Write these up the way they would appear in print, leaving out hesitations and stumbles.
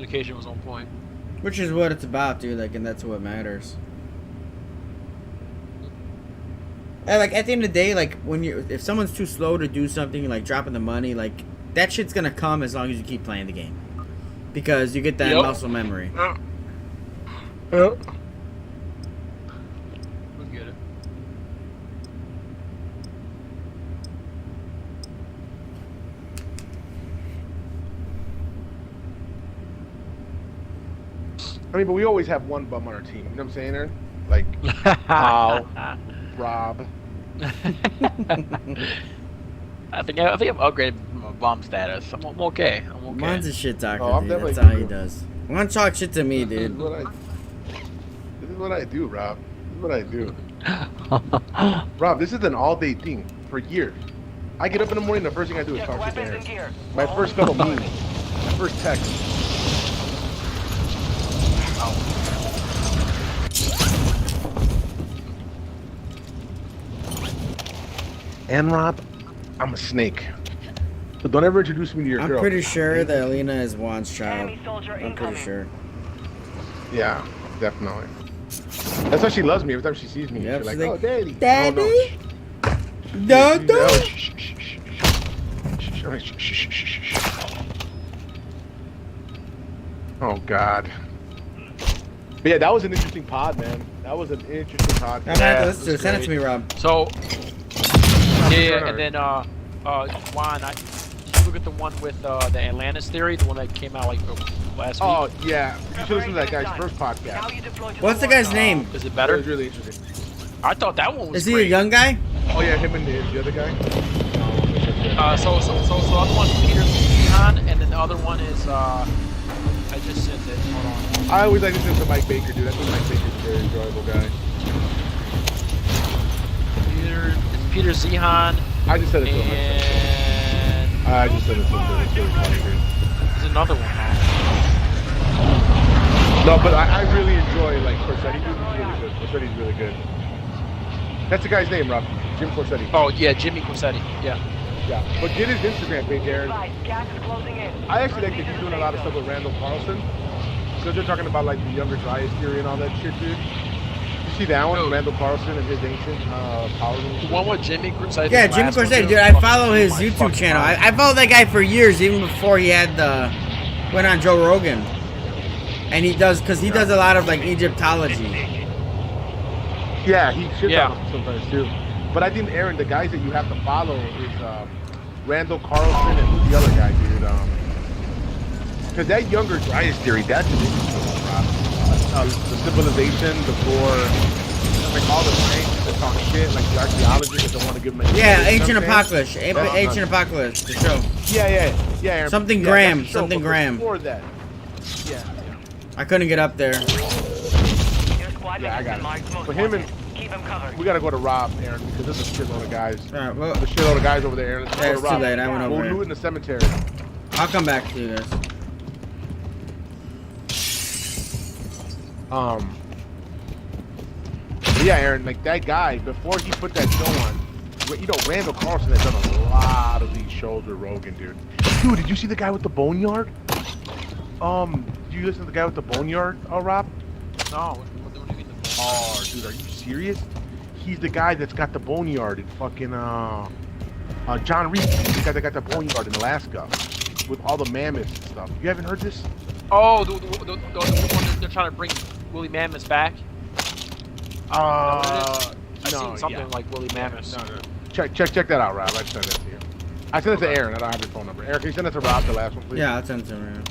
Communication was on point. Which is what it's about, dude. Like, and that's what matters. And like at the end of the day, like if someone's too slow to do something, like dropping the money, like that shit's gonna come as long as you keep playing the game, because you get that muscle memory. Yep. We get it. I mean, but we always have one bum on our team. You know what I'm saying, Aaron? Like, Paul, Rob. I think I've upgraded my bomb status. I'm okay. I'm okay. Mine's a shit talker, Oh, I'm dude. That's definitely how he does. One talk shit to me, This dude. is what I do, Rob. This is what I do. Rob, this is an all-day thing for years. I get up in the morning, the first thing I do is talk shit to Aaron. My first couple memes, my first text. And Rob, I'm a snake. So don't ever introduce me to your girl. I'm pretty sure that Alina is Juan's child. I'm pretty sure. Yeah, definitely. That's why she loves me. Every time she sees me, Yep, she's like, she's "Oh, like, daddy, Daddy? Oh, no. Dada? Shh, shh, shh, shh, shh, shh, shh, shh, shh, shh, shh. Oh God. But yeah, that was an interesting pod, man. That was an interesting pod. I'm gonna listen to it. Send it to me, Rob. So, yeah, and then Juan, did you look at the one with the Atlantis theory, the one that came out like last week? Oh yeah, you should listen to that guy's first podcast. What's the guy's name? Is it That better? was really interesting. I thought that one was Is he great. a young guy? Oh yeah, him and the other guy. So the other one's Peter Zehan, and then the other one is I just sent it. Hold on. I always like to listen to Mike Baker, dude. I think Mike Baker's a very enjoyable guy. Peter Zehan, I just said it to him. and I just said it to him. It's really funny, dude. there's another one. No, but I really enjoy like Corsetti. Dude, he's really good. Corsetti's really good. That's the guy's name, Rob. Jim Corsetti. Oh yeah, Jimmy Corsetti. Yeah. Yeah. But get his Instagram page, Aaron. I actually think that he's doing a lot of stuff with Randall Carlson. Because they're talking about like the younger Dryas theory and all that shit, dude. You see that one, No. Randall Carlson and his ancient powers. The one with Jimmy Corsetti. Yeah, the Jimmy last one, Corsetti, dude. was I fucking- follow his oh my YouTube fucking channel. God. I followed that guy for years, even before he had went on Joe Rogan. And he does, because he does a lot of like Egyptology. Yeah, he shits Yeah. on him sometimes too. But I think Aaron, the guys that you have to follow is Randall Carlson and who's the other guy, dude? Because that younger Dryas theory, that's an interesting one, Rob. The civilization before, like all the saints that talk shit, like the archaeologists that don't want to give them any Yeah, credit, you Ancient know what I'm Apocalypse. saying? Ancient Apocalypse, the show. Yeah, Aaron. Something Yeah, Graham, that's the show, something but Graham. Before that. Yeah. I couldn't get up there. Yeah, I got it. For him and we gotta go to Rob, Aaron, because there's a shitload of guys. Alright, well, There's a shitload of guys over there, Aaron. Let's go yeah, to it's too Rob. late. I went over We'll do it here. in the cemetery. I'll come back to you guys. But yeah, Aaron, like that guy, before he put that show on, you know, Randall Carlson has done a lot of these shows with Rogan, dude. Dude, did you see the guy with the boneyard? Did you listen to the guy with the boneyard, Rob? No, what do you mean? Oh, dude, are you serious? He's the guy that's got the boneyard in fucking, John Reed. He's the guy that got the boneyard in Alaska with all the mammoths and stuff. You haven't heard this? Oh, the one that they're trying to bring Willie Mammoth back. I've seen something like Willie Mammoth. No. Check that out, Rob. I sent it to you. I sent it to Aaron. I don't have your phone number. Aaron, can you send it to Rob, the last one, please? Yeah, I'll send it to him.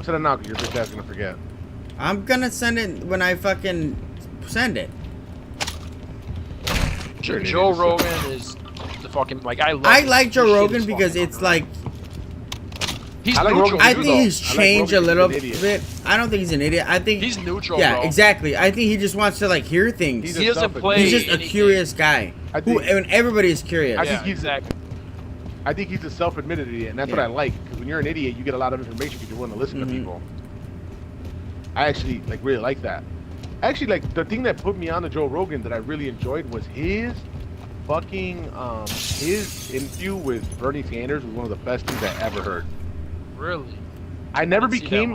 Send it now, because your bitch ass is gonna forget. I'm gonna send it when I fucking send it. Sure, Joe dude. Rogan is the fucking like I love. I his- like his Joe shit Rogan is because fucking it's like, he's I like neutral. Rogan I too, think though. he's I like changed a Rogan, little he's an idiot. bit. I don't think he's an idiot. I think He's neutral. yeah, bro. exactly. I think he just wants to like hear things. He's He doesn't selfish. play. He's just a anything. curious guy. I Who, think- and everybody is curious. I Yeah, think he's exactly. I think he's a self-admitted idiot, and that's what Yeah. I like. Because when you're an idiot, you get a lot of information because you're willing to listen to Mhm. people. I actually like really like that. Actually, like the thing that put me on to Joe Rogan that I really enjoyed was his fucking his interview with Bernie Sanders was one of the best things I ever heard. Really? I never didn't see that became.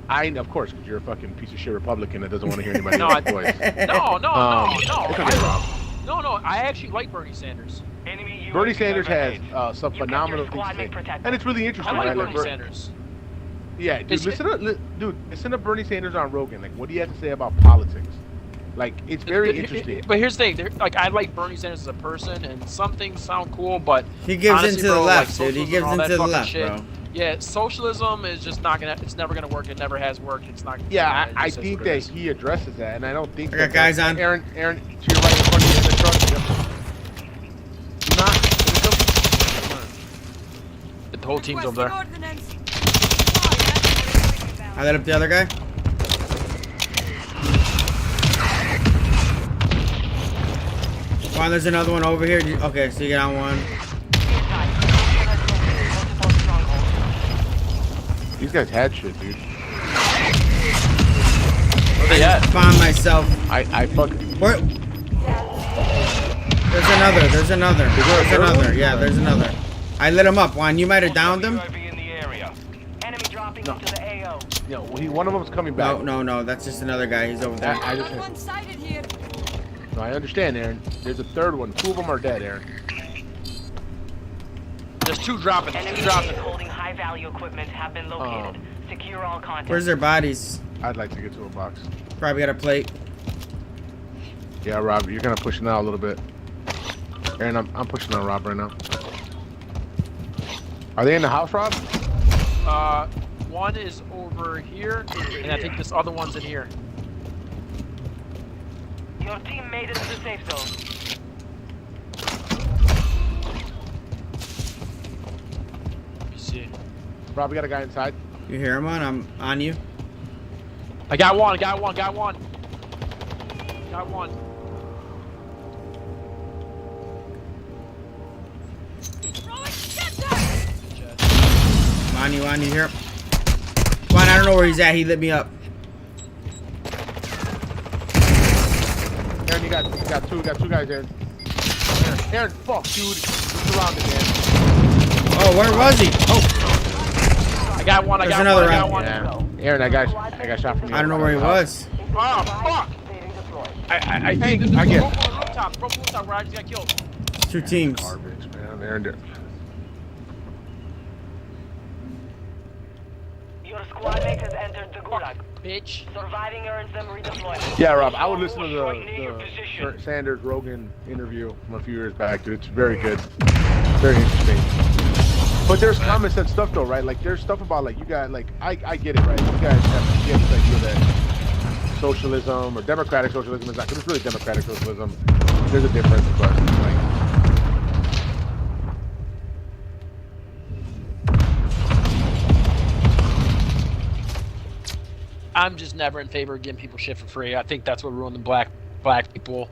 one. Of course, because you're a fucking piece of shit Republican that doesn't want to hear anybody No, else's voice. No, It's okay, Rob. no. I actually like Bernie Sanders. Bernie Sanders has some phenomenal things to say, and it's really I interesting, like right? Bernie Like, Sanders. yeah, dude, It's- listen to Bernie Sanders on Rogan. Like, what do you have to say about politics? Like, it's very interesting. But here's the thing, like I like Bernie Sanders as a person, and some things sound cool, but He gives honestly, into the bro, left, like, dude. He socialism gives and all into that the fucking left, shit. bro. Yeah, socialism is just not gonna. It's never gonna work. It never has worked. It's not. Yeah, it I just is think what that it is. he addresses that, and I don't think I got that guys on. Aaron, to your right in front of you in the truck. Do not. The whole team's over there. I lit up the other guy. Juan, there's another one over here. Okay, so you get on one. These guys had shit, dude. Where they at? Found myself. I fucking. Where? There's another. There's another. Yeah, there's another. I lit him up. Juan, you might have downed him. No, one of them's coming back. No. That's just another guy. He's over there. I just. One-sided here. No, I understand, Aaron. There's a third one. 2 of them are dead, Aaron. There's two dropping. There's two Enemies dropping. holding high-value equipment have been located. Secure all content. Where's their bodies? I'd like to get to a box. Probably got a plate. Yeah, Rob, you're gonna push now a little bit. Aaron, I'm pushing on Rob right now. Are they in the house, Rob? One is over here, and I think this other one's in here. Your team made it to the safe zone. Let me see. Rob, we got a guy inside. You hear him on? I'm on you. I got one. Got one. Got one. Got one. I'm on you here. Juan, I don't know where he's at. He lit me up. Aaron, you got two guys there. Aaron, fuck, dude. You're surrounded, man. Oh, where was he? Oh, I got one. I There's got another one. I got round. one. Yeah. Aaron, I got shot from you. I don't know where he was. Oh fuck! I think Hey, I get broke on the rooftop. Broke on the rooftop where I just got killed. 2 teams. garbage, man. Aaron did. Your squad mate has entered the gulag. Bitch. Surviving earns them redeployment. Yeah, Rob, I would listen to Right near your the position. Sanders Rogan interview from a few years back, dude. It's very good, very interesting. But there's common sense stuff though, right? Like there's stuff about like you guys, like I get it, right? You guys have this idea that socialism or democratic socialism is not. Cause it's really democratic socialism. There's a difference, but like. I'm just never in favor of giving people shit for free. I think that's what ruined the black people,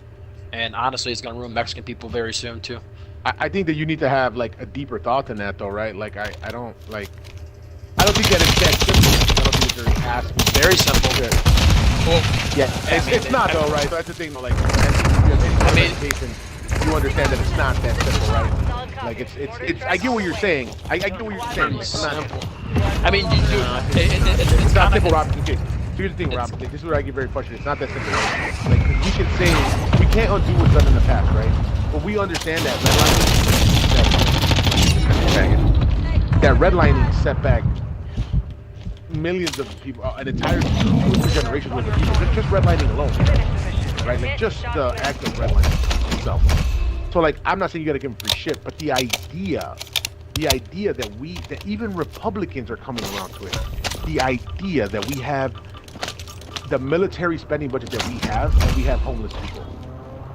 and honestly, it's gonna ruin Mexican people very soon too. I think that you need to have like a deeper thought than that, though, right? Like I don't think that it's that simple. I don't think it's very asking. Very simple. Well, Yeah, it's not though, right? So that's the thing, though, like, I mean, you understand that it's not that simple, right? Like it's. I get what you're saying. I get what you're saying. It's not simple. I mean, dude, It's not kinda- simple, Rob. Okay, here's the thing, Rob. This is where I get very frustrated. It's not that simple. Like, 'cause we can say we can't undo what's done in the past, right? But we understand that redlining set back millions of people, an entire generation worth of people. Just redlining alone, right? Like just the act of redlining itself. So, like, I'm not saying you got to give them free shit, but the idea that even Republicans are coming around to it. The idea that we have the military spending budget that we have, and we have homeless people,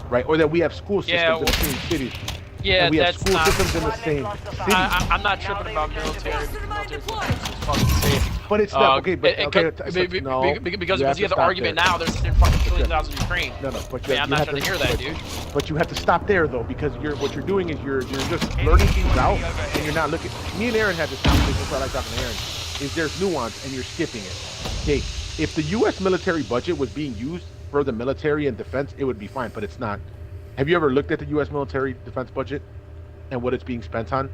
right? Or that we have school systems in the same cities. Yeah, and we have that's school not. systems in the same cities. I'm not tripping about military. Military stuff. It's fucking safe. But it's not okay. But okay, because you have the to other stop argument there. now, there's fucking trillions of Ukraine. No, but Man, I'm not trying to hear that, dude. But you have to stop there though, because what you're doing is you're just learning things out, and you're not looking. Me and Aaron had this conversation. That's why I like talking to Aaron. Is there's nuance, and you're skipping it. Okay, if the U.S. military budget was being used for the military and defense, it would be fine. But it's not. Have you ever looked at the U.S. military defense budget and what it's being spent on?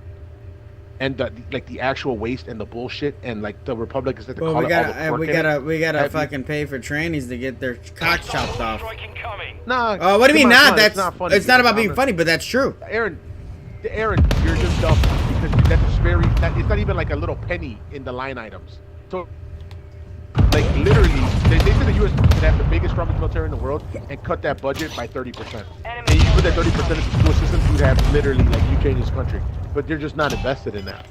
and the actual waste and the bullshit, and like the Republicans that Well, call we it all the gotta pork in we it. gotta Have you- fucking pay for trannies to get their cocks chopped off. Nah. Oh, what do you mean come on, not? That's funny. it's not about I'm being not- funny, but that's true. Aaron, you're just dumb because it's not even like a little penny in the line items. So, like literally, they said the U.S. could have the biggest, strongest military in the world and cut that budget by 30%. And you put that 30% into school systems, you'd have literally like you change this country. But they're just not invested in that.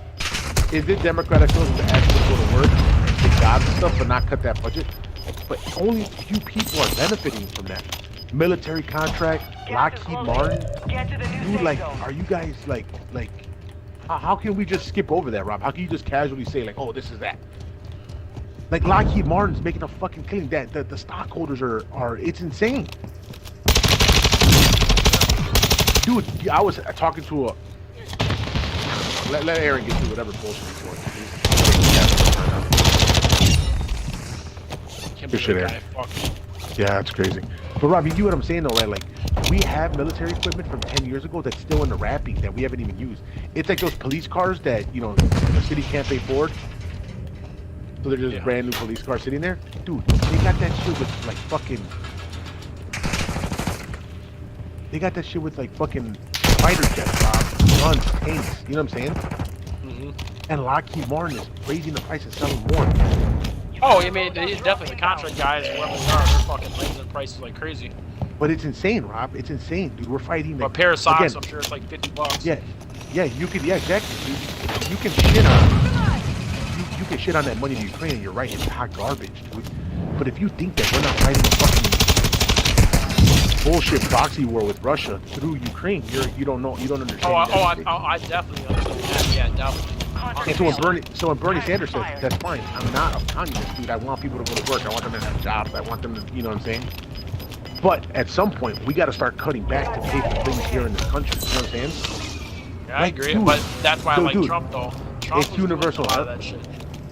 Is it democratic to actually go to work, take jobs and stuff, but not cut that budget? But only a few people are benefiting from that. Military contract, Lockheed Martin. Dude, like, are you guys like, how can we just skip over that, Rob? How can you just casually say like, oh, this is that? Like Lockheed Martin's making a fucking killing. That the stockholders are it's insane. Dude, I was talking to a. Let Aaron get through whatever bullshit he's going through. Can't Good shit, believe Aaron. that guy fucking- Yeah, that's crazy. But Rob, you get what I'm saying though, right? Like, we have military equipment from 10 years ago that's still in the wrapping that we haven't even used. It's like those police cars that, you know, the city can't pay for. So they're just brand new police cars sitting there. Dude, they got that shit with like fucking... They got that shit with like fucking fighter jets, Rob. Guns, tanks, you know what I'm saying? Mm-hmm. And Lockheed Martin is raising the price and selling more. Oh, I mean, definitely the contract guys, whoever they are, they're fucking raising prices like crazy. But it's insane, Rob. It's insane, dude. We're fighting. A Like, pair of socks, again, I'm sure it's like $50. Yeah, you can, exactly, dude. You can shit on, you can shit on that money to Ukraine, and you're right, it's hot garbage, dude. But if you think that we're not fighting a fucking bullshit proxy war with Russia through Ukraine, you don't understand. I definitely understand that. Yeah, definitely. And so when Bernie Sanders says, that's fine, I'm not a communist, dude. I want people to go to work. I want them to have jobs. I want them to, you know what I'm saying? But at some point, we got to start cutting back to pay for things here in this country. You know what I'm saying? Yeah, I Like, agree, dude, but that's why I like dude, Trump, though. Trump it's was universal doing a lot of health. that shit.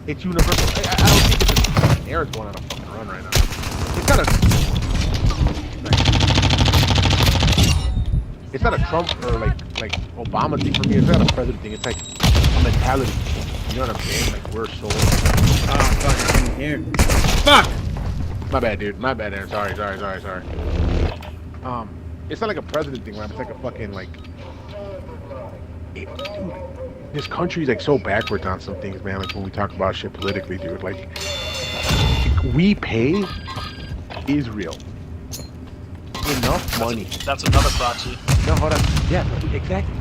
It's universal. I don't think it's just Aaron's going on a fucking run right now. It's not a Trump or like Obama thing for me. It's not a president thing. It's like a mentality. You know what I'm saying? Like we're so. Oh fuck! I couldn't hear. Fuck! My bad, dude. My bad, Aaron. Sorry. It's not like a president thing, man. It's like a fucking like. Dude, this country's like so backwards on some things, man. Like when we talk about shit politically, dude. Like we pay Israel enough money. That's another proxy. No, hold on. Yeah, exactly.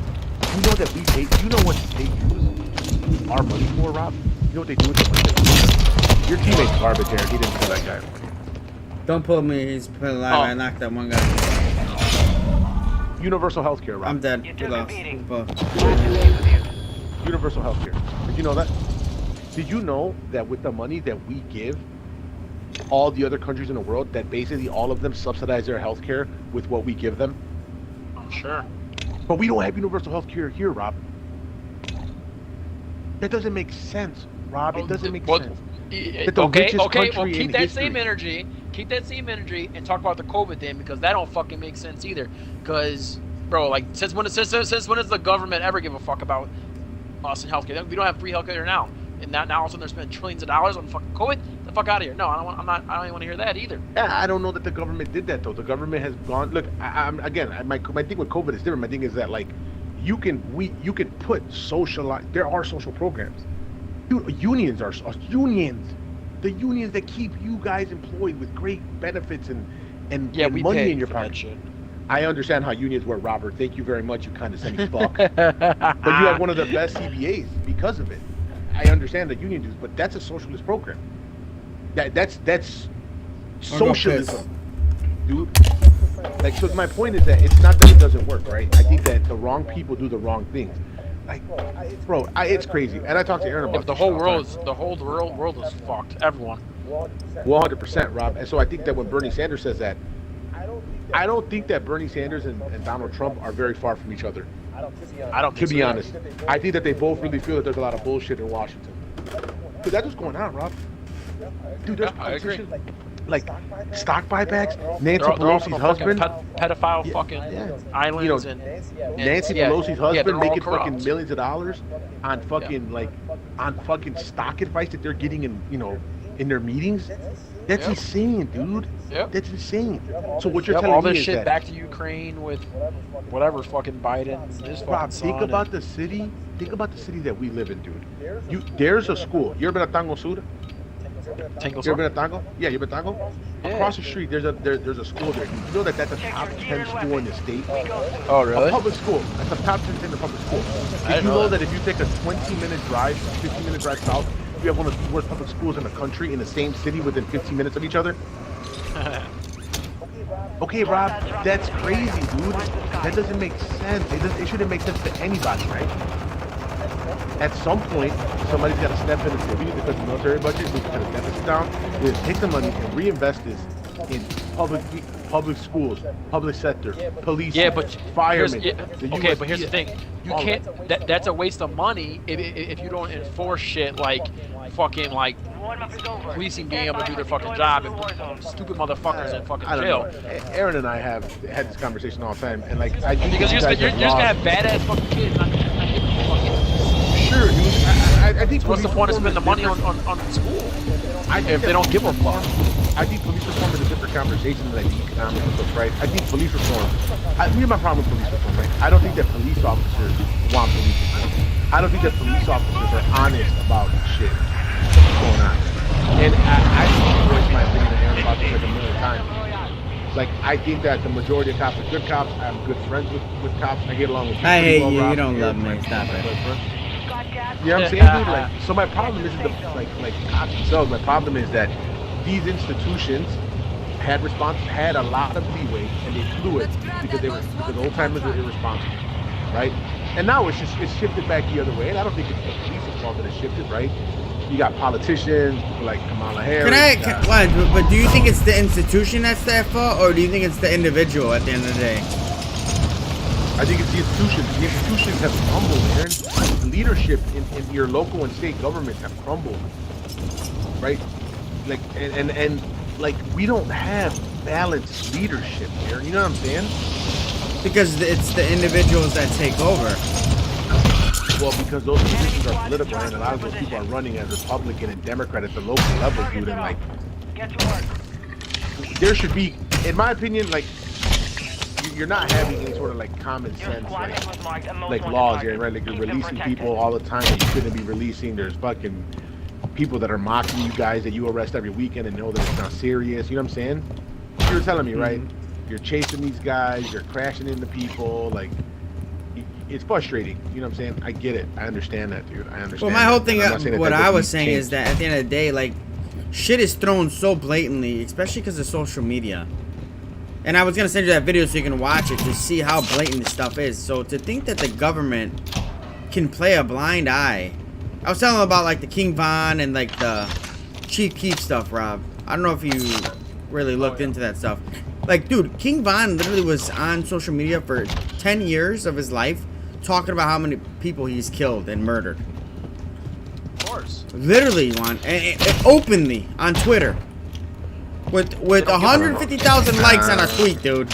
You know that we pay. You know what they use our money for, Rob? You know what they do with the money? That we Your teammate's garbage, Aaron. He didn't kill that guy. Don't pull me. He's put alive. Oh. I knocked that one guy. Universal health care, Rob. I'm dead. You We took a lost. beating. Both. Universal health care. Did you know that? Did you know that with the money that we give all the other countries in the world, that basically all of them subsidize their health care with what we give them? I'm sure. But we don't have universal health care here, Rob. That doesn't make sense, Rob. It doesn't make sense. That the Okay, richest well, country keep in that history- same energy. Keep that same energy and talk about the COVID thing, because that don't fucking make sense either. Because, bro, like, since when does the government ever give a fuck about us and healthcare? We don't have free healthcare now, and now all of a sudden they're spending trillions of dollars on fucking COVID. Get the fuck out of here! No, I don't even want to hear that either. Yeah, I don't know that the government did that though. The government has gone. Look, my thing with COVID is different. My thing is that like, you can put there are social programs. Dude, unions are unions. The unions that keep you guys employed with great benefits and We money pay in your for that pocket. shit. I understand how unions work, Robert. Thank you very much. You kind of semi fuck. But you have one of the best CBAs because of it. I understand the union dues, but that's a socialist program. That's I'll go socialism, dude. Like, so my point is that it's not that it doesn't work, right? I think that the wrong people do the wrong things. Like, bro, it's crazy. And I talked to Aaron about The this whole shit all world the is time. the whole world is fucked. Everyone. 100%, Rob. And so I think that when Bernie Sanders says that, I don't think that Bernie Sanders and Donald Trump are very far from each other. I don't. To think be so. honest, I think that they both really feel that there's a lot of bullshit in Washington. Dude, that's what's going on, Rob. Dude, there's Yeah, I agree. politicians. like stock buybacks. Nancy They're all from Pelosi's a fucking husband. pedophile Yeah, fucking yeah. islands You know, and Nancy yeah, Pelosi's yeah, husband they're all making corrupt. fucking millions of dollars on fucking on fucking stock advice that they're getting in their meetings. That's Yep. insane, dude. Yep. That's insane. So what you're Yep, telling all me this is shit that, back to Ukraine with whatever fucking Biden, his fucking Rob, son. think about the city. Think about the city that we live in, dude. There's a school. You ever been to Tango Sur? Tango You ever been to Tango? Yeah, you been to Tango? Yeah. Across the street, there's a school there. You know that's the top 10 school in the state. Oh, A really? public school. That's the top 10 in the public school. I Did didn't you know know that. that if you take a 20-minute drive, 15-minute drive south, you have one of the worst public schools in the country in the same city within 15 minutes of each other? Okay, Rob, that's crazy, dude. That doesn't make sense. It shouldn't make sense to anybody, right? At some point, somebody's got to step in and say, we need to cut the military budget, we need to cut the deficit down, we need to take the money and reinvest this in public schools, public sector, police, Yeah, but firemen. okay, but here's the thing: you all can't. that. That's a waste of money if you don't enforce shit like fucking like policing being able to do their fucking job and put stupid motherfuckers in fucking I don't jail. know. Aaron and I have had this conversation all the time, and like I think Because you you're guys just gonna have have lost- badass fucking kids. Not getting fucking. Sure, dude. I think What's the police point of reform spending the is money different. on school I think if they that don't give a fuck? I think police reform is a different conversation than I think economics and stuff, right? I think police reform. Here's my problem with police reform, right? I don't think that police officers want police reform. I don't think that police officers are honest about shit that's going on. And I voiced my opinion to Aaron about this like a million times. Like, I think that the majority of cops are good cops. I'm good friends with cops. I get along with people I pretty hate well, you. Rob. You don't You're love me. my- Stop my it. best friend. You know what I'm saying, dude? Like, so my problem isn't like cops themselves. My problem is that these institutions had a lot of leeway and they blew it because old timers were irresponsible, right? And now it's shifted back the other way. And I don't think it's the police's fault that it shifted, right? You got politicians, people like Kamala Harris. But do you think it's the institution that's their fault, or do you think it's the individual at the end of the day? I think it's the institutions. The institutions have crumbled, Aaron. The leadership in your local and state governments have crumbled, right? Like, and like, we don't have balanced leadership, Aaron. You know what I'm saying? Because it's the individuals that take over. Well, because those positions are political, and a lot of those people are running as Republican and Democrat at the local level, dude. And like, Get to work. there should be, in my opinion, like, you're not having any sort of like common Your sense, squad mate was marked a most like wanted laws target. here, right? Like, you're Keep them releasing protected. people all the time that you shouldn't be releasing. There's fucking people that are mocking you guys that you arrest every weekend and know that it's not serious. You know what I'm saying? You were telling me, right? You're chasing these guys, you're crashing into people, like, it's frustrating. You know what I'm saying? I get it. I understand that, dude. I understand. Well, my whole that. thing, I'm not saying that what that I doesn't was saying change. is that at the end of the day, like, shit is thrown so blatantly, especially because of social media. And I was gonna send you that video so you can watch it to see how blatant this stuff is. So to think that the government can play a blind eye. I was telling them about like the King Von and like the Chief Keef stuff, Rob. I don't know if you really looked into that stuff. Like, dude, King Von literally was on social media for 10 years of his life talking about how many people he's killed and murdered. Of course. Literally, Juan, and openly on Twitter. With 150,000 likes on a tweet, dude.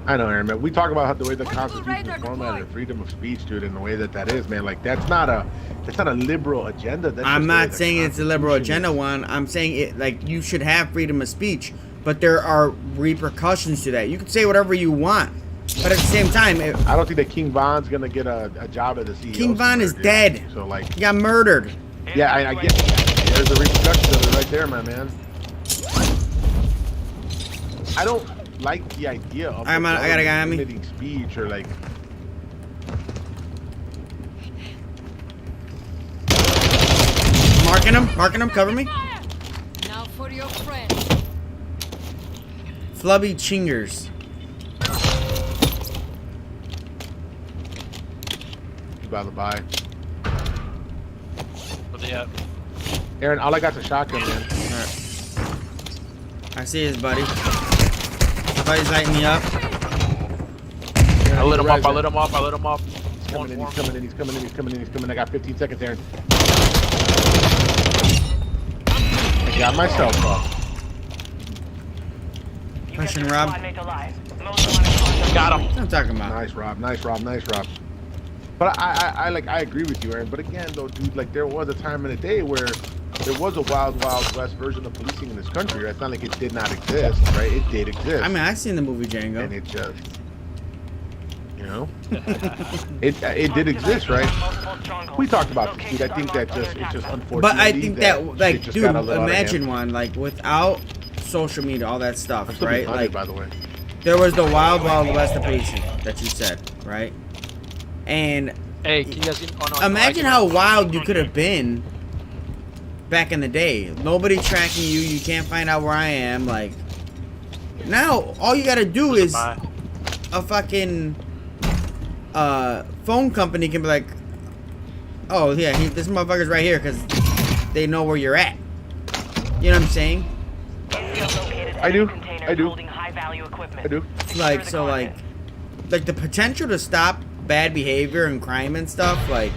I know, Aaron, man. We talk about how the way the Constitution is formatted and freedom of speech, dude, and the way that is, man. Like, that's not a liberal agenda. That's I'm just the way not the saying it's a liberal Constitution agenda, is. Juan. I'm saying it like you should have freedom of speech, but there are repercussions to that. You can say whatever you want, but at the same time, I don't think that King Von's gonna get a job as a CEO. King Von is dude. dead. So, like, he got murdered. yeah, I get it. There's the repercussions of it right there, my man. I don't like the idea of I got a guy on me. limiting speech or like. Marking him, cover me. Now for your friend. Flubby Chingers. By the by, But yeah. Aaron, all I got's a shotgun, man. Alright. I see his buddy. Buddy's lighting me up. Aaron, I lit him up. I res lit him up. I lit him up. He's coming in. He's coming in. He's coming in. He's coming in. He's coming in. I got 15 seconds, Aaron. I got myself up. You Question, kept your Rob. squad mate alive. Most wanted contact. Got him. What I'm talking about. Nice, Rob. Nice, Rob. Nice, Rob. But I agree with you, Aaron. But again, though, dude, like there was a time in the day where there was a wild, wild west version of policing in this country. It's not like it did not exist, right? It did exist. I mean, I've seen the movie and Django. it just, you know, it did exist, right? We talked about this, dude. I think that just it's just unfortunate. But I think that, like, shit just dude, got a little out of imagine hand. one, like, without social media, all that I'm stuff, still right? being Like, by the way. there was the wild, wild west of policing that you said, right? And Hey, can you guys? Oh, no, imagine I how can- wild you could have been back in the day. Nobody tracking you. You can't find out where I am. Like, now, all you gotta do is Bye. a fucking phone company can be like, oh, yeah, this motherfucker's right here because they know where you're at. You know what I'm saying? I do. I do. Holding high-value equipment. I do. Secure Like, the so, content. like the potential to stop bad behavior and crime and stuff, like,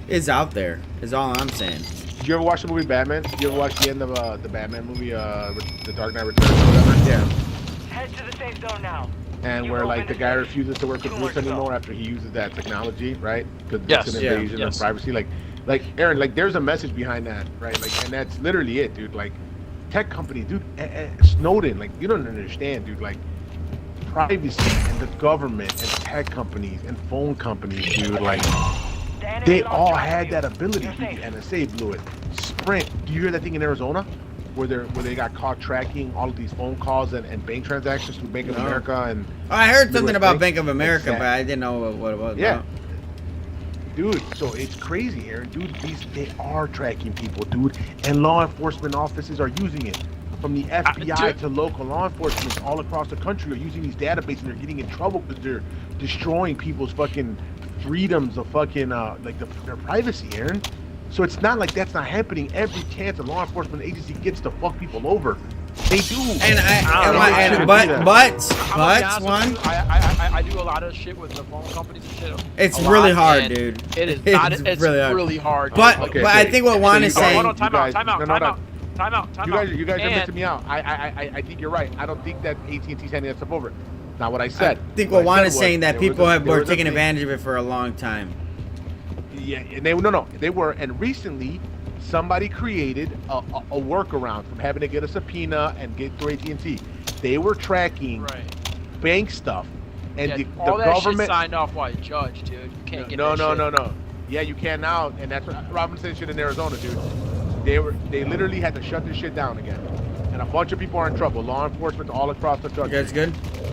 is out there, is all I'm saying. Did you ever watch the movie Batman? Did you ever watch the end of the Batman movie, The Dark Knight Returns or whatever? Yeah. Head to the safe zone now. And You where like opened the it. guy refuses to work with 2 Bruce more to go. anymore after he uses that technology, right? Because Yes, it's an yeah, invasion yes. of privacy. Like Aaron, like there's a message behind that, right? Like, and that's literally it, dude. Like, tech companies, dude. Snowden, like you don't understand, dude. Like, privacy and the government and tech companies and phone companies, dude. Like, The enemy they lost all track of had you. that ability. You're Dude. safe. NSA blew it. Sprint. Do you hear that thing in Arizona? Where they got caught tracking all of these phone calls and bank transactions through Bank of No. America and I heard They something were about think- Bank of America, Exactly. but I didn't know what it was. Yeah. about. dude, so it's crazy, Aaron. Dude, they are tracking people, dude, and law enforcement offices are using it. From the FBI to local law enforcement all across the country are using these databases, and they're getting in trouble because they're destroying people's fucking freedoms of fucking their privacy, Aaron. So it's not like that's not happening. Every chance a law enforcement agency gets to fuck people over, they do. And I'm but gonna be honest one, with you, I do a lot of shit with the phone companies and shit. it's a lot, really hard, and dude. It is not. It's It's really really hard. hard. But Okay, but I okay. think what Juan So is you guys- saying. Hold on, time out, guys- time out, no, time no. out, time out, time out. You guys are And- missing me out. I think you're right. I don't think that AT&T's handing that stuff over. Not what I said. I think what I Juan said is was saying that there was people a- have there were was a taking thing- advantage of it for a long time. Yeah, and they were, and recently somebody created a workaround from having to get a subpoena and get through AT&T. They were tracking Right. bank stuff, and Yeah, the all that shit government. signed off by a judge, dude. You can't get No, that no, shit. no, no. Yeah, you can now, and that's what Robinson shit in Arizona, dude. They literally had to shut this shit down again, and a bunch of people are in trouble. Law enforcement all across the You country. guys good?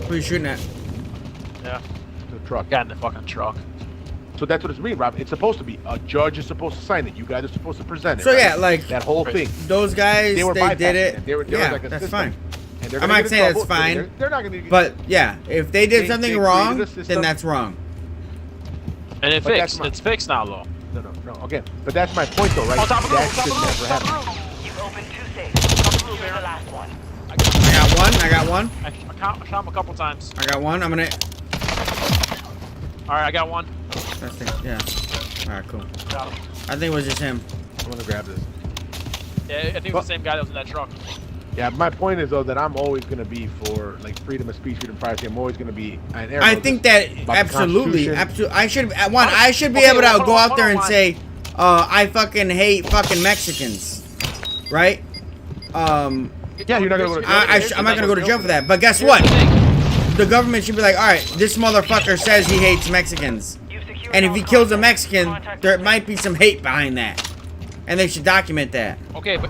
Who you shooting at? Yeah, The truck. got in the fucking truck. So that's what it's mean, Rob. It's supposed to be a judge is supposed to sign it. You guys are supposed to present it. So right? yeah, like that whole thing. those guys, They were they bypassing did it. it. They were Yeah, like a that's system. fine. And they're I'm gonna not get in saying that's trouble. fine, They're not going to. But yeah, if they did They something created wrong, a system. then that's wrong. And it But that's fixed. my- It's fixed now, though. No. Okay, but that's my point, though, right? On top of the That roof, top should of the roof, never top of the happen. roof. You've opened 2 safes. Secure the last one. I got I got one. I count him a couple times. I got one. I'm gonna. All right, I got one. That's the, yeah. All right, cool. Got him. I think it was just him. I'm gonna grab this. Yeah, I think it was the same guy that was in that truck. Yeah, my point is though that I'm always gonna be for like freedom of speech, freedom of privacy. I'm always gonna be an arrow. I think that about the absolutely, Constitution. absolutely. I should I should be Okay, able to hold go on, out there and hold on. say, I fucking hate fucking Mexicans, right? Yeah, you're not gonna go to I'm not gonna go to jail for that. But guess Here's what? the thing. The government should be like, all right, this motherfucker says he hates Mexicans, You've secured and if all he kills a content. Mexican, Contact there the might be some hate behind that, and they should document that. Okay, but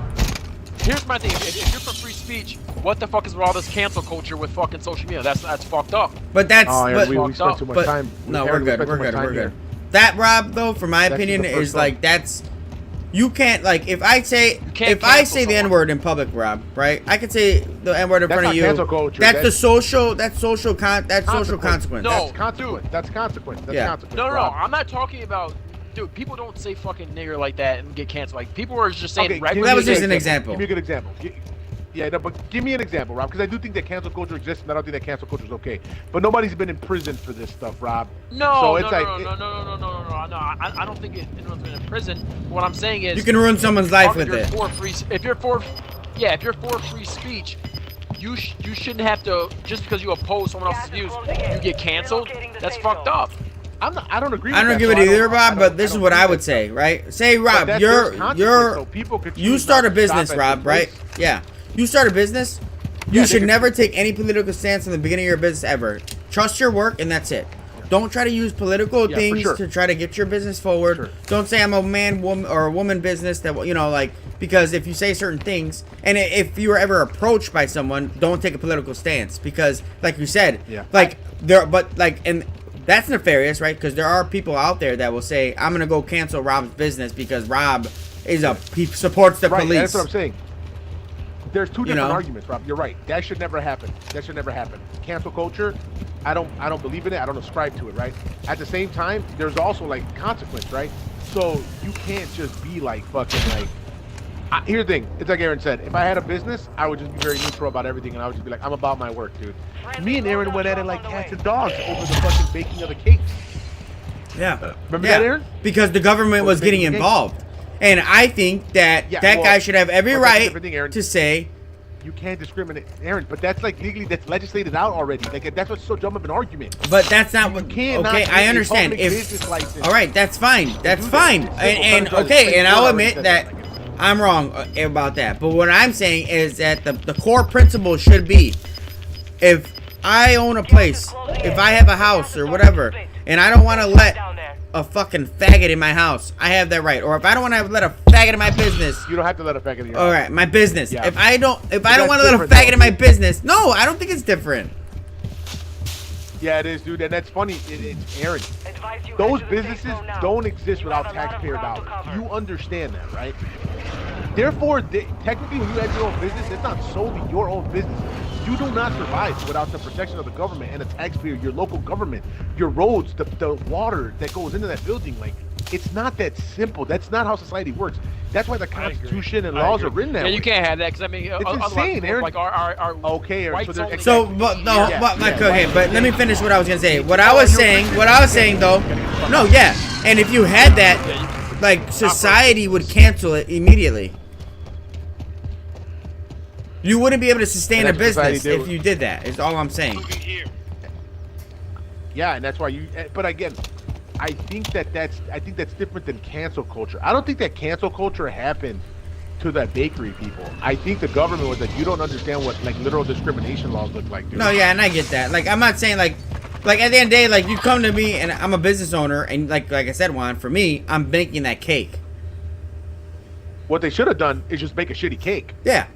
here's my thing. If you're for free speech, what the fuck is with all this cancel culture with fucking social media? That's fucked up. But that's Oh, but, we spent too much but time. no, Aaron, we're we good. spent We're too much good. time We're here. good. That Rob though, from my That's just opinion, the first is like one. that's you can't like if I say can't if I cancel say the someone. N word in public, Rob, right? I could say the N word in That's front of not you. cancel culture, That's that's- the social. That's social consequence. No. That's consequence. That's consequence. That's Yeah. consequence. No, Rob. I'm not talking about. Dude, people don't say fucking nigger like that and get canceled. Like people are just saying Okay, regular. That was give me just an example. Give me a good example. Yeah, no, but give me an example, Rob, because I do think that cancel culture exists, and I don't think that cancel culture is okay. But nobody's been in prison for this stuff, Rob. No, So no, it's no, like- no, no, no, no, no, no, no. I don't think anyone's been in prison. What I'm saying is You can ruin someone's life with if you're it. for free, if you're for free speech, you shouldn't have to, just because you oppose someone else's views, you get canceled. That's fucked up. I don't agree. I don't with give that, it so I either, don't- Rob. But I this is don't what I agree would with say, right? Say, But Rob, there's you're consequence, so people could you choose start not a to business, stop at Rob, good right? place. Yeah, you start a business. You Yeah, should they never take any political stance in the beginning of your business ever. Trust your work, and that's it. Don't try to use political Yeah, for things sure. to try to get your business forward. Sure. Don't say I'm a man, woman, or a woman business that like, because if you say certain things, and if you were ever approached by someone, don't take a political stance because, like you said, Yeah. like and that's nefarious, right? Because there are people out there that will say I'm gonna go cancel Rob's business because Rob he supports the Right, police. that's what I'm saying. There's two different know? arguments, Rob. You're right. That should never happen. That should never happen. Cancel culture, I don't believe in it. I don't ascribe to it, right? At the same time, there's also like consequence, right? So you can't just be like fucking like. Here's the thing. It's like Aaron said. If I had a business, I would just be very neutral about everything, and I would just be like, I'm about my work, dude. Me and Aaron went at it like cats and dogs over the fucking baking of the cakes. Yeah. Remember that, Aaron? Because the government was getting involved. And I think that guy should have every but that's a right different thing, Aaron. to say, You can't discriminate, Aaron. But that's like legally, that's legislated out already. Like that's what's so dumb of an argument. but that's not what. cannot Okay, get I a understand. public If business license. all right, that's fine. That's do that. fine. It's And simple. okay, and I'll Already admit said that that. I'm wrong about that. But what I'm saying is that the core principle should be, if I own a place, if I have a house or whatever, and I don't want to let a fucking faggot in my house, I have that right. Or if I don't want to let a faggot in my business, You don't have to let a faggot in your all house. right, my business. Yeah. If I don't that's want to let a different, faggot though. in my business, no, I don't think it's different. Yeah, it is, dude, and that's funny. It's Aaron. Those businesses don't exist without taxpayer dollars. You understand that, right? Therefore, technically, when you have your own business, it's not solely your own business. You do not survive without the protection of the government and the taxpayer, your local government, your roads, the water that goes into that building. Like, it's not that simple. That's not how society works. That's why the Constitution and laws are written that Yeah, way. you can't have that because I mean, It's insane, Aaron. like our Okay, Aaron, rights so there's only- So, but no, Yeah, but like, yeah. okay, but let me finish what I was gonna say. What I was saying though, no, yeah, and if you had that, like, society would cancel it immediately. You wouldn't be able to sustain And a that's what society business did. if you did that. Is all I'm saying. Yeah, and that's why you. But again, I think that's different than cancel culture. I don't think that cancel culture happened to the bakery people. I think the government was like, you don't understand what like literal discrimination laws look like, dude. No, yeah, and I get that. Like, I'm not saying like at the end of the day, like, you come to me and I'm a business owner, and like I said, Juan, for me, I'm baking that cake. What they should have done is just make a shitty cake, Yeah,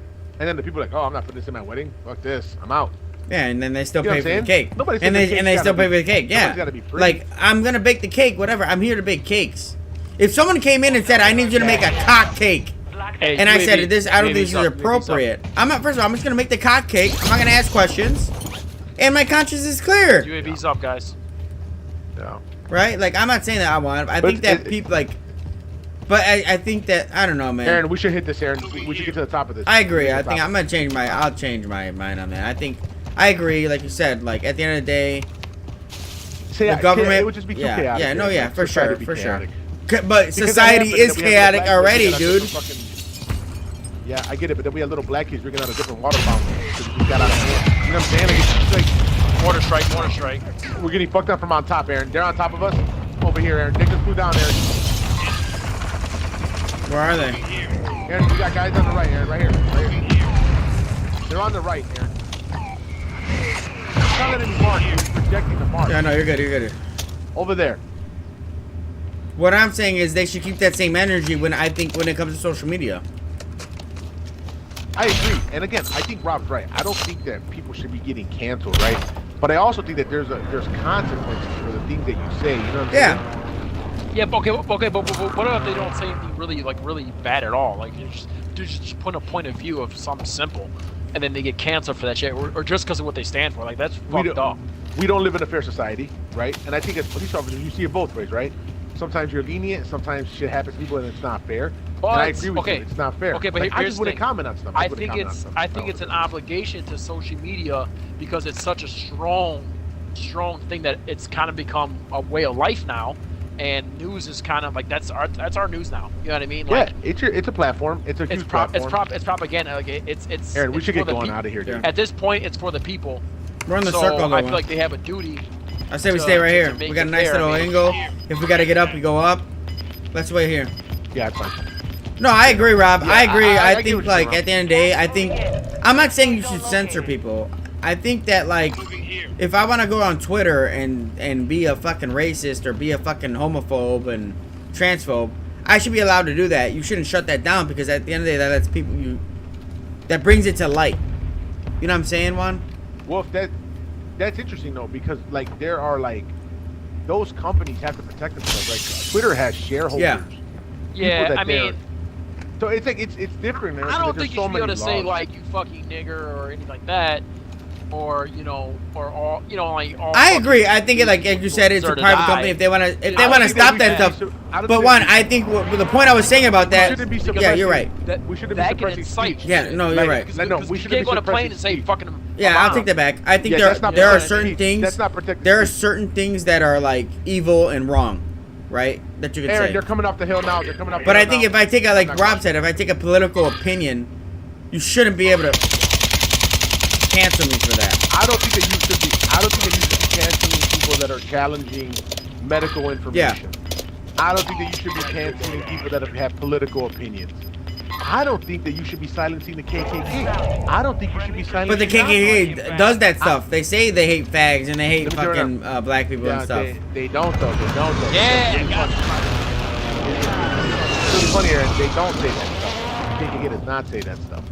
and then the people are like, oh, I'm not putting this in my wedding. Fuck this, I'm out. yeah, and then they still You know pay what for I'm the saying? cake. Nobody said and the they cake's and they gotta still pay be- for the cake. Yeah, somebody's gotta be free. like, I'm gonna bake the cake, whatever. I'm here to bake cakes. If someone came in and said, I need you to make a cock cake, Hey, and I UAV, said, this, I don't think this is UAV suck, appropriate. I'm not. First of all, I'm just gonna make the cock cake. I'm not gonna ask questions, and my conscience is clear, UAV's up, guys. Yeah. right? Like, I'm not saying that I want. I But think that it- people like, but I think that I don't know, man. Aaron, we should hit this, Aaron. We should get to the top of this. I agree. Get to I the think top I'm gonna change my. I'll change my mind on that. I think I agree. Like you said, like, at the end of the day, the government. It would just be too yeah, chaotic. yeah, no, Aaron. yeah, Like, for society sure, would be for sure. chaotic. But Because society that is happened, and then we chaotic have little black kids already, drinking out dude. of different fucking- Yeah, I get it, but then we had little black kids drinking out of different water fountains because we got out of hand. You know what I'm saying? Like, it's Mortar strike, mortar strike. like we're getting fucked up from on top, Aaron. They're on top of us. Over here, Aaron. Take this food down, Aaron. Where are they? Aaron, we got guys on the right, Aaron. Right here. Right here. They're on the right, Aaron. It's not letting me mark. You're projecting the mark. Yeah, no, you're good. You're good. Over there. What I'm saying is they should keep that same energy when it comes to social media. I agree. And again, I think Rob's right. I don't think that people should be getting canceled, right? But I also think that there's consequences for the things that you say. You know what I'm saying? Yeah. Yeah, but but what if they don't say anything really bad at all? Like, they're just putting a point of view of something simple, and then they get canceled for that shit, or just because of what they stand for. Like, that's fucked up. We don't live in a fair society, right? And I think as police officers, you see it both ways, right? Sometimes you're lenient, sometimes shit happens to people and it's not fair. But, and I agree with okay, you, it's not fair. Okay, but Like, I here's just the wouldn't thing. comment on stuff. I wouldn't think comment on it's stuff. I think it's an obligation to social media because it's such a strong thing that it's kind of become a way of life now. and news is kind of like that's our news now. You know what I mean? Yeah, Like, it's a platform. It's a huge platform. it's propaganda. Like it's. Aaron, we it's should for get the going peop- out of here, dude. At this point, it's for the people. We're in the so circle, though. I feel like they have a duty. I say we to- stay right to here. make We got a it nice fair, little man. angle. If we gotta get up, we go up. Let's wait here. Yeah, it's fine. No, I agree, Rob. Yeah, I agree. I I get think what you're like saying, at the end of the day, I think I'm not saying you should censor people. I think that like if I want to go on Twitter and be a fucking racist or be a fucking homophobe and transphobe, I should be allowed to do that. You shouldn't shut that down because at the end of the day, that's people that brings it to light. You know what I'm saying, Juan? Well, that's interesting though, because like there are like those companies have to protect themselves. Like Twitter has shareholders. Yeah. Yeah, that I they're- mean, So it's like it's different. Man, I don't because think you there's should be able to so say many laws. like you fucking nigger or anything like that, or or all like all. I fucking agree. I think it like you said, it's a deserve to private die. company. If they want to, I if they don't want to think stop we that should- stuff. I don't But think one, we- I think the point I was saying about that. shouldn't be Yeah, you're right. That, We shouldn't be that can suppressing incite. speech. Yeah, no, you're Like, right. Because, no, because we you shouldn't can't go be on a plane suppressing and say speech. fucking. Yeah, I'll Obama. take that back. I think Yeah, that's not there are protected certain speech. things. That's not protected There are speech. certain things that are like evil and wrong, right? That you can Aaron, say. they're coming off the hill now. They're coming off. But the I hill think now. if I take a, like I'm not Rob going. said, if I take a political opinion, you shouldn't be able to cancel me for that. I don't think that you should be. I don't think that you should be canceling people that are challenging medical information. I don't think that you should be canceling people that have political opinions. I don't think that you should be silencing the KKK. I don't think you should be silencing. But the KKK does that stuff. They say they hate fags and they hate Let me turn fucking black people and Yeah, stuff. they don't though. They don't though. Yeah, It's really funny, Aaron. They don't say that stuff. KKK does not say that stuff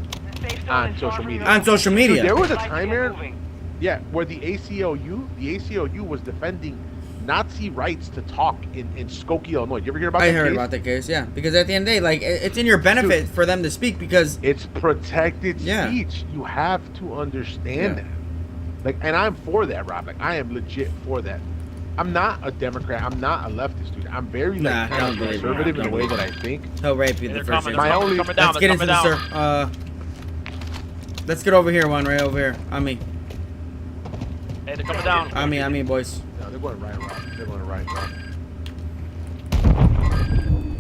on social media. On social Dude, media. there was a time, Aaron, yeah, where the ACLU was defending Nazi rights to talk in Skokie, Illinois. You ever hear about I that heard case? about that case, yeah. Because at the end of the day, like, it's in your benefit for them to speak because, It's protected Yeah. speech. You have to understand Yeah. that. Like, and I'm for that, Rob. Like, I am legit for that. I'm not a Democrat. I'm not a leftist, dude. I'm very Nah, like kind don't of believe me. conservative in the Don't way believe that I think. he'll rape you They're the first coming, time. My only- coming down. Let's get They're into coming this, down. sir. Let's get over here, one right over here. On me. Hey, they're coming down. On me, boys. No, they're going right, Rob. They're going right, Rob.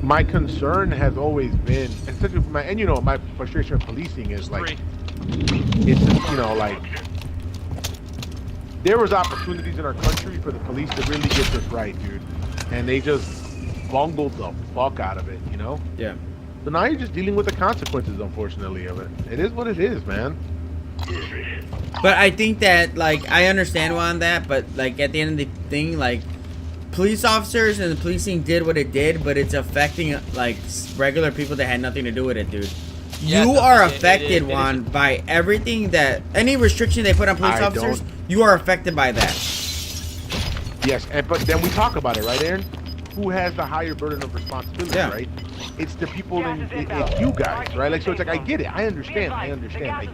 My concern has always been, especially my, and you know, my frustration with policing is like, it's like there was opportunities in our country for the police to really get this right, dude, and they just bungled the fuck out of it, you know. Yeah. So now you're just dealing with the consequences, unfortunately, of it. It is what it is, man. But I think that, like, I understand on that, but, like, at the end of the thing, like, police officers and the policing did what it did, but it's affecting, like, regular people that had nothing to do with it, dude. Yeah, You no, are it- it affected, is- it Juan, is- by everything that, any restriction they put on police I officers, don't- you are affected by that. Yes, but then we talk about it, right, Aaron? Who has the higher burden of responsibility, Yeah. right? It's the people in you guys, right? Like, so it's like, I get it. I understand. I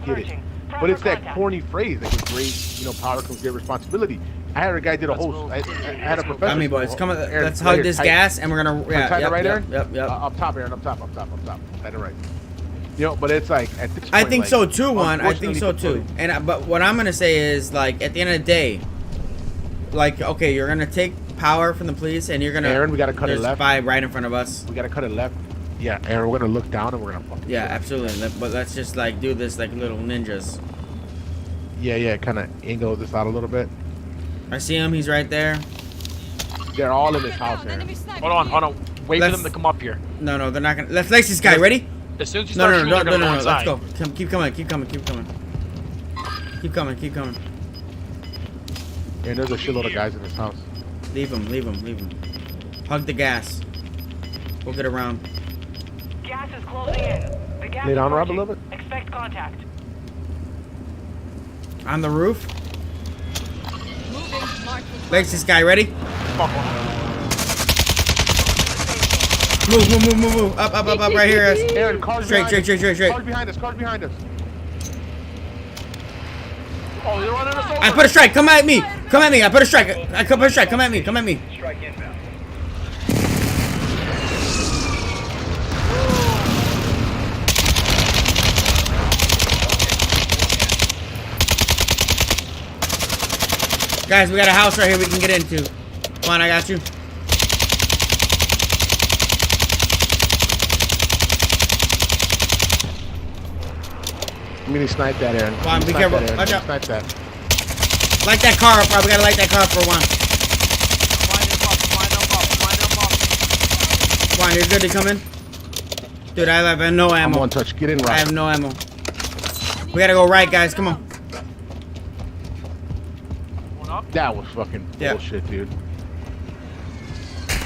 get it. But it's that corny phrase, like, with great, power comes great responsibility. I had a guy did a whole, I had a professor. On me, boys. Come on, Aaron, let's right hug here, this tight- gas, and we're gonna, yeah, tight it yep, right, yep, Aaron? yep, yep. Up top, Aaron, up top. Tight it right. But it's like, at this point, I think like, so too, Juan. I think so unfortunately, too. And but what I'm gonna say is, like, at the end of the day, like, okay, you're gonna take power from the police, and you're gonna. Aaron, we gotta cut it there's left. 5 right in front of us. we gotta cut it left. Yeah, Aaron, we're gonna look down and we're gonna fucking. Yeah, absolutely. But let's just like do this like little ninjas. Yeah, kind of angle this out a little bit. I see him. He's right there. They're all in this house, Aaron. Hold on. Wait for Let's- them to come up here. No, they're not gonna. Let's lace this guy. Ready? As soon as you No, start no, shooting, no, they're no, gonna no, go no. Let's inside. go. Keep coming. Keep coming. And there's a shitload of guys in this house. Leave him. Hug the gas. We'll get around. Gas is closing in. The gas Lay is down, Rob, a approaching. little bit. Expect contact. On the roof. Moving. Mark with Lace this guy. Ready? Fuck off. Move. Up. Right here. Aaron, cars Straight. Cars behind us. Oh, they're running us over. I put a strike. Come at me. I put a strike. Come at me. Guys, we got a house right here we can get into. Come on, I got you. I'm gonna snipe that, Aaron. Come on, be Snipe careful. that, Aaron. Watch out. Snipe that. Light that car up, bro. We gotta light that car up for one. Line them up, line them up, line them up. Come on, you're good to come in? Dude, I have no I'm ammo. one touch. Get in I right. have no ammo. We gotta go right, guys. Come on. One up. That was fucking Yeah. bullshit, dude.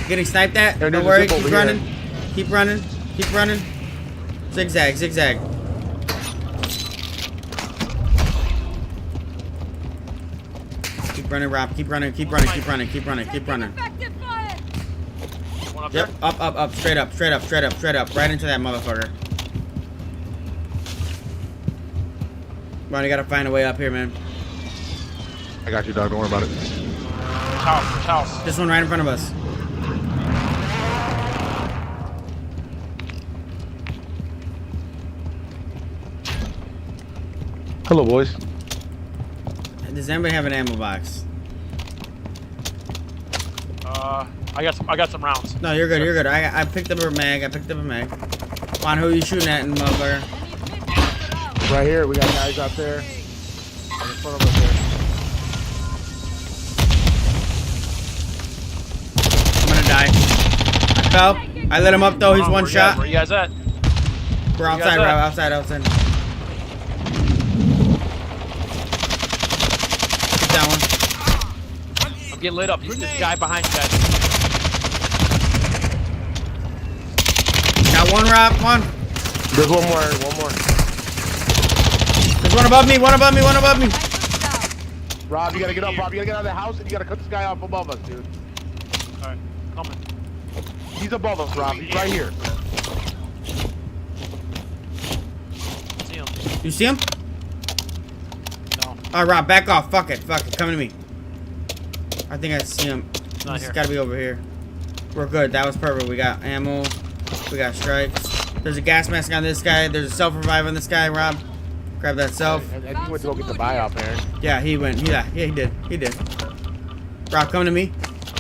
Getting sniped at. Aaron, Don't there's a worry. zip Keep over running. here. Keep running. Keep running. Zigzag, zigzag. Keep running, Rob. Keep running. Keep running. Keep running. Keep running. Keep running. Effective fire. One up Yep. there. Up, up, up. Straight up. Straight up. Straight up. Straight up. Right into that motherfucker. Come on, you gotta find a way up here, man. I got you, dog. Don't worry about it. Which house? This one right in front of us. Hello, boys. Does anybody have an ammo box? I got some rounds. No, you're good. You're good. I picked up a mag. I picked up a mag. Come on, who are you shooting at, motherfucker? Right here, we got guys out there. In front of us there. I'm gonna die. I fell. I lit him up though. He's Come on, one where you at? shot. Where you guys at? We're you guys outside, at? Rob. Outside, outside. Get that one. I'm getting lit up. He's this guy behind you guys. Got one, Rob. One. There's one more, Aaron. One more. There's one above me. One above me. One above me. Rob, you gotta get up. Rob, you gotta get out of the house and you gotta cut this guy off above us, dude. Alright, coming. He's above us, Rob. He's right here. See him. You see him? No, All right, Rob. Back off. Fuck it. Fuck it. Come to me. I think I see him. not He's here. gotta be over here. We're good. That was perfect. We got ammo. We got strikes. There's a gas mask on this guy. There's a self-revive on this guy, Rob. Grab that self. I think he went to go get the buy off, Aaron. Yeah, he went. Yeah, he did. He did. Rob, come to me.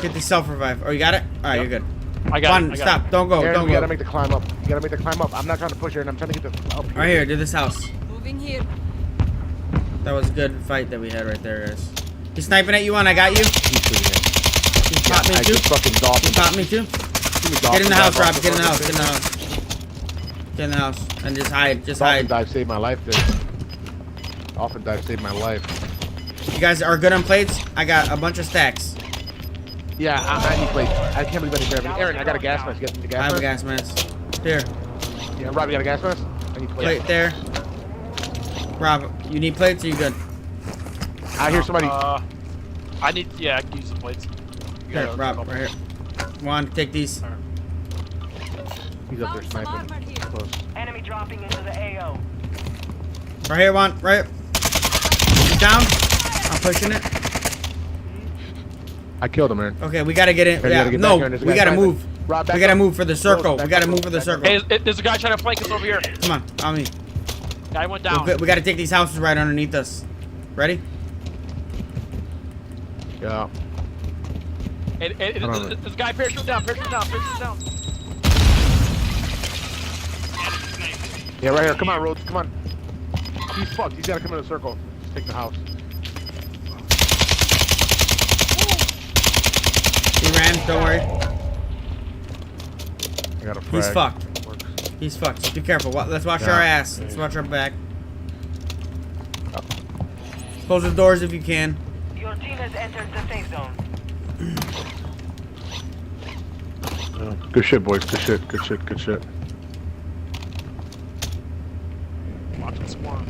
Get the self-revive. Oh, you got it? All right, Yep. you're good. I got One, it. I got stop. Don't go. Aaron, Don't we gotta go. make the climb up. You gotta make the climb up. I'm not trying to push Aaron. I'm trying to get this up here. Right here, to this house. Moving here. That was a good fight that we had right there, guys. He's sniping at you, one. I got you. He's shooting it. He popped me I too. just fucking He dolphin. popped me too. Get in the house, Rob. Get in the house. Get in the house. Get in the house. And just hide. Just Dolphin hide. dive saved my life, dude. Dolphin dive saved my life. You guys are good on plates? I got a bunch of stacks. Yeah, I need plates. I can't believe I didn't grab it. Aaron, I got a gas mask. You got the I gas have a mask? gas mask. Here. Yeah, Rob, you got a gas mask? I need plates. Plate there. Rob, you need plates or you good? I hear somebody. I need. Yeah, I can use some plates. You Here, got a Rob, couple. right here. One, take these. He's up there Found some sniping. armor here. Close. Enemy dropping into the AO. Right here, one. Right. He's down. I'm pushing it. I killed him, Aaron. Okay, we gotta get in. Okay, we Yeah, gotta get no, back here, there's a we guy gotta sniping. move. Rob, We back gotta up. move for the circle. back We gotta up, move for the back up. circle. Hey, there's a guy trying to flank us over here. Come on me. Guy went down. We gotta take these houses right underneath us. Ready? Yeah. Hey, Hold on. this guy parachute down, parachute down, parachute down. Yeah, right here. Come on, Rhodes. Come on. He's fucked. He's gotta come in a circle. Just take the house. He ran. Don't worry. I got a frag. He's fucked. Works. He's fucked. Just be careful. Let's watch Yeah. our ass. Let's watch our back. Close the doors if you can. Your team has entered the safe zone. Good shit, boys. Good shit. Good shit. Good shit. Watch this one.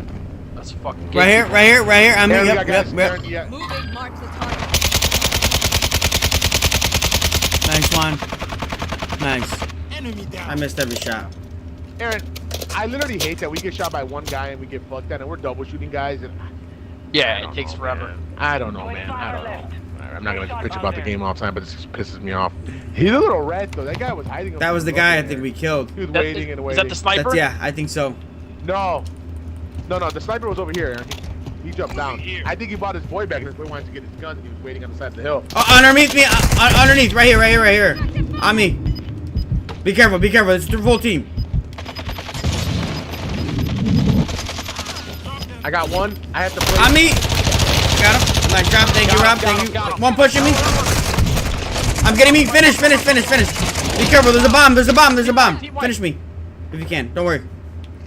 That's fucking. Right here, right here, right here. I'm Aaron, we yep, got guys. yep, yep. Aaron, yeah. Moving. Mark the target. Nice one. Nice. I missed every shot. Aaron, I literally hate that we get shot by one guy and we get fucked at, and we're double shooting guys. And I Yeah, don't it takes know, forever. man. I don't know, man. I don't know. Left. I'm not gonna bitch about the game all the time, but it just pisses me off. He's a little red though. That guy was hiding. That was the guy I think we killed. He was That- waiting and Is waiting. that the sniper? That's, yeah, I think so. No. The sniper was over here, Aaron. He jumped down. I think he brought his boy back, and his boy wanted to get his gun, and he was waiting on the side of the hill. Underneath me, underneath, right here, right here, right here. On me. Be careful, be careful. It's the full team. I got one. I have to play. On me. Got him. Nice job. Thank you, Rob. Thank you. One pushing me. I'm getting me. Finish. Be careful. There's a bomb. Finish me. If you can. Don't worry.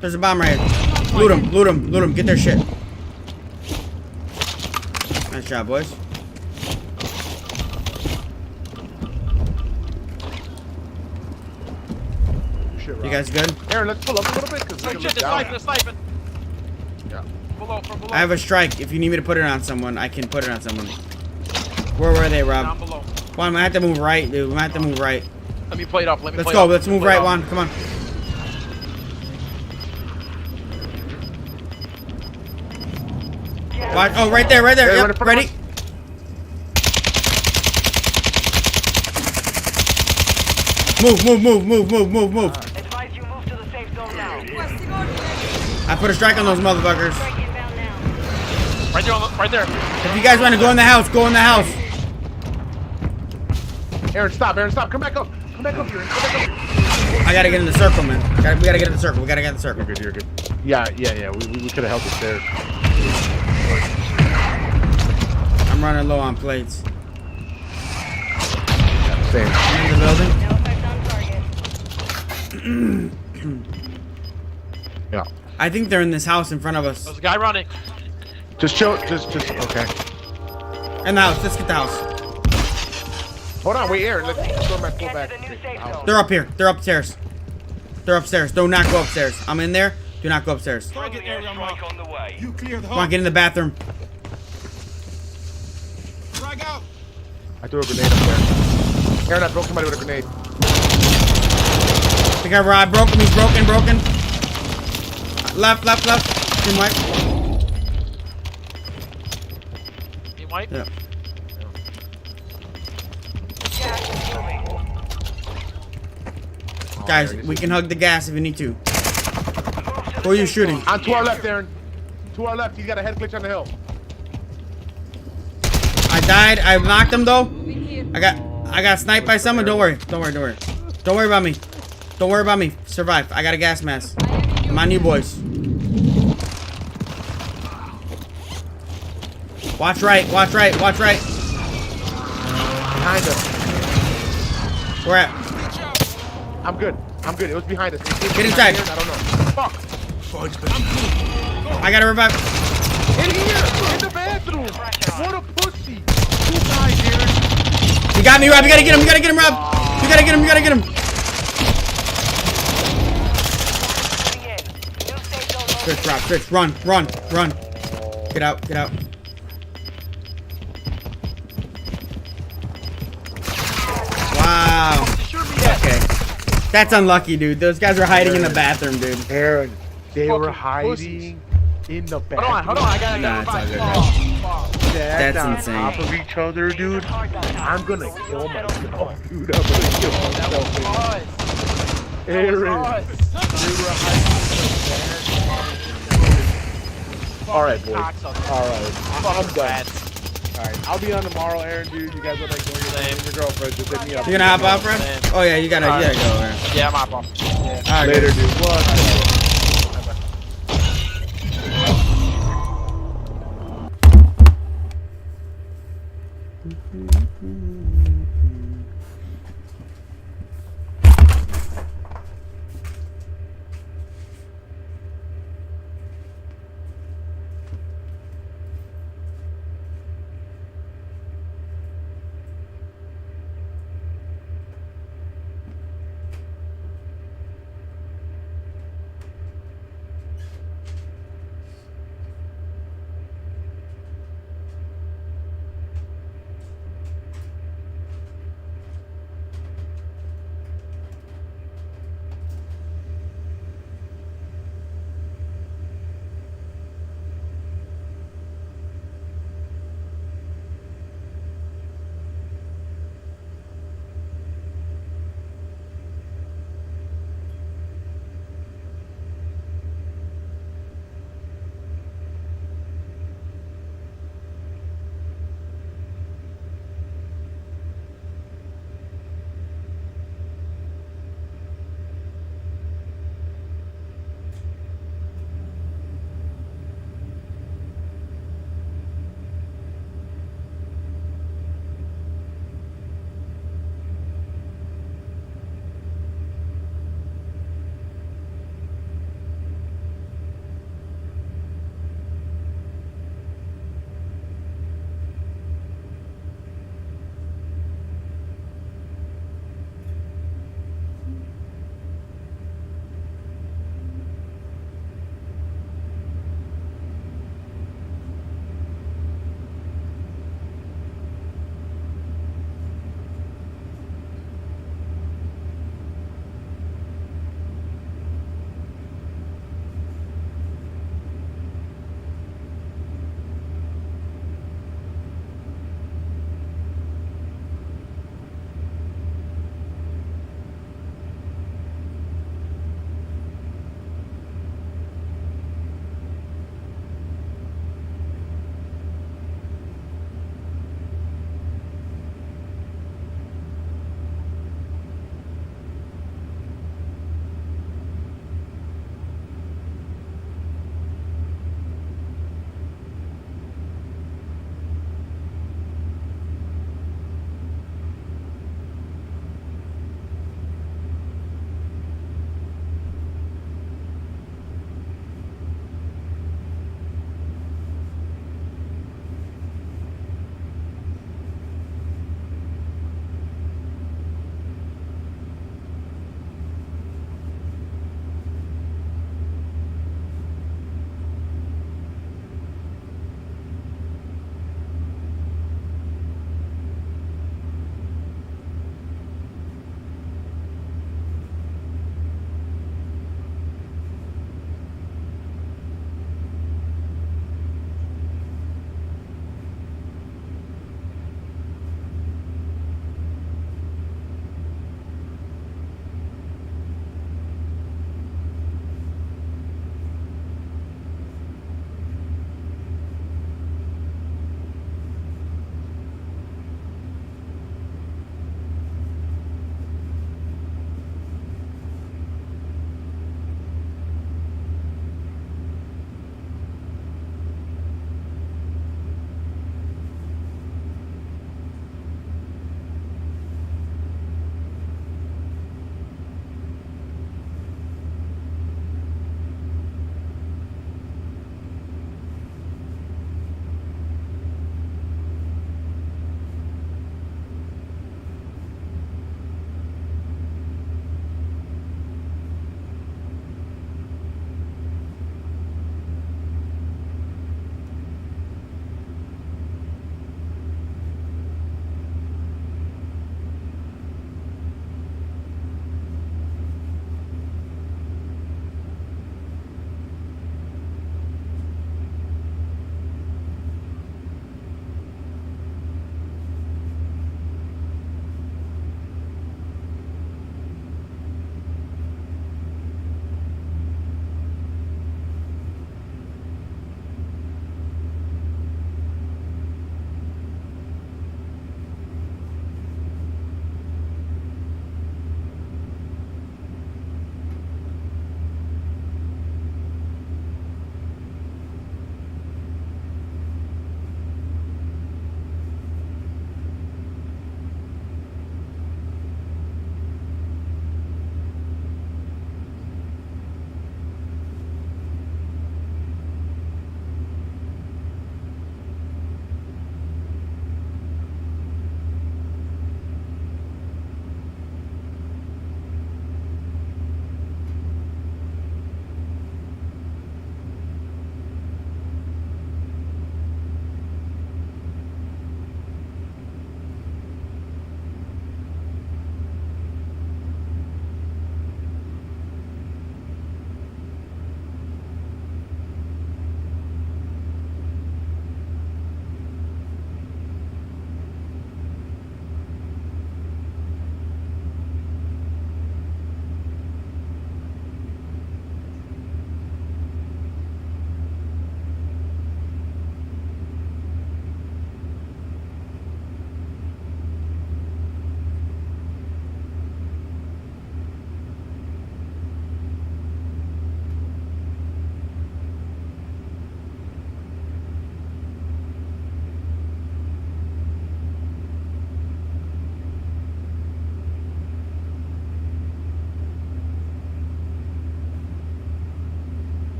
There's a bomb right here. Loot him. Get their shit. Nice job, boys. Shit, You Rob. guys good? Aaron, let's pull up a little bit because Oh, shit, they're sniping. Yeah. Below. I have a strike. If you need me to put it on someone, I can put it on someone. Where were they, Down Rob? below. Juan, I'm gonna have to move right, dude. I'm gonna have to move right. Let me play it up. Let's go. Let's move right, Juan. Come on. Watch. Oh, right there. Hey, right in Yep. front of Ready? us. Move. Advise you move to the safe zone now. Requesting ordnance. I put a strike on those motherfuckers. Strike inbound now. Right there. If you guys want to go in the house, go in the house. Aaron, stop. Come back up. Come back up here. I gotta get in the circle, man. We gotta get in the circle. You're good. Yeah. We could have held it there. I'm running low on plates. Same. I'm in the building. No effects on target. Yeah. I think they're in this house in front of us. There's a guy running. Just chill. Just. Okay. In the house. Let's get the house. Hold on. Wait, Aaron. Let's go back. Pull Get back. to the new safe zone. They're up here. They're upstairs. Do not go upstairs. I'm in there. Do not go upstairs. Friendly airstrike on the way. Come on, get in the bathroom. I threw a grenade up there. Aaron, I broke somebody with a grenade. I think I Rob broke him. He's broken. Left. Team white. He might. Yeah. Gas is moving. Guys, we can hug the gas if you need to. Who are you shooting? On to our left, Aaron. To our left. He's got a head glitch on the hill. I died. I knocked him though. Moving here. I got sniped by someone. Don't worry about me. Survive. I got a gas mask. I am in your I'm on you, boys. Watch right. Behind us. Where at? I'm good. It was behind us. Get inside. I don't know. Fuck. I gotta revive. In here. In the bathroom. What a pussy. Two guys, Aaron. You got me, Rob. You gotta get him, Rob. You gotta get him. Moving in. New safe zone located. Switch, Rob. Switch. Run. Get out. Wow. Okay. That's unlucky, dude. Those guys were hiding in the bathroom, dude. Aaron, they were Fucking hiding pussies. in the bathroom. Hold on. I gotta Nah, it's all good, revive. Stacked That's on insane. top of each other, dude. Hard that time. I'm gonna kill myself, dude. I'm gonna kill myself. Aaron, all right, boys. All right, I'm done. All right, I'll be on tomorrow, Aaron, dude. You guys are like going Same. your girlfriend. Just hit me up. You gonna hop out, friend? Oh yeah, you gotta go, man. Yeah, I'm off. All right, Later, guys. dude. What?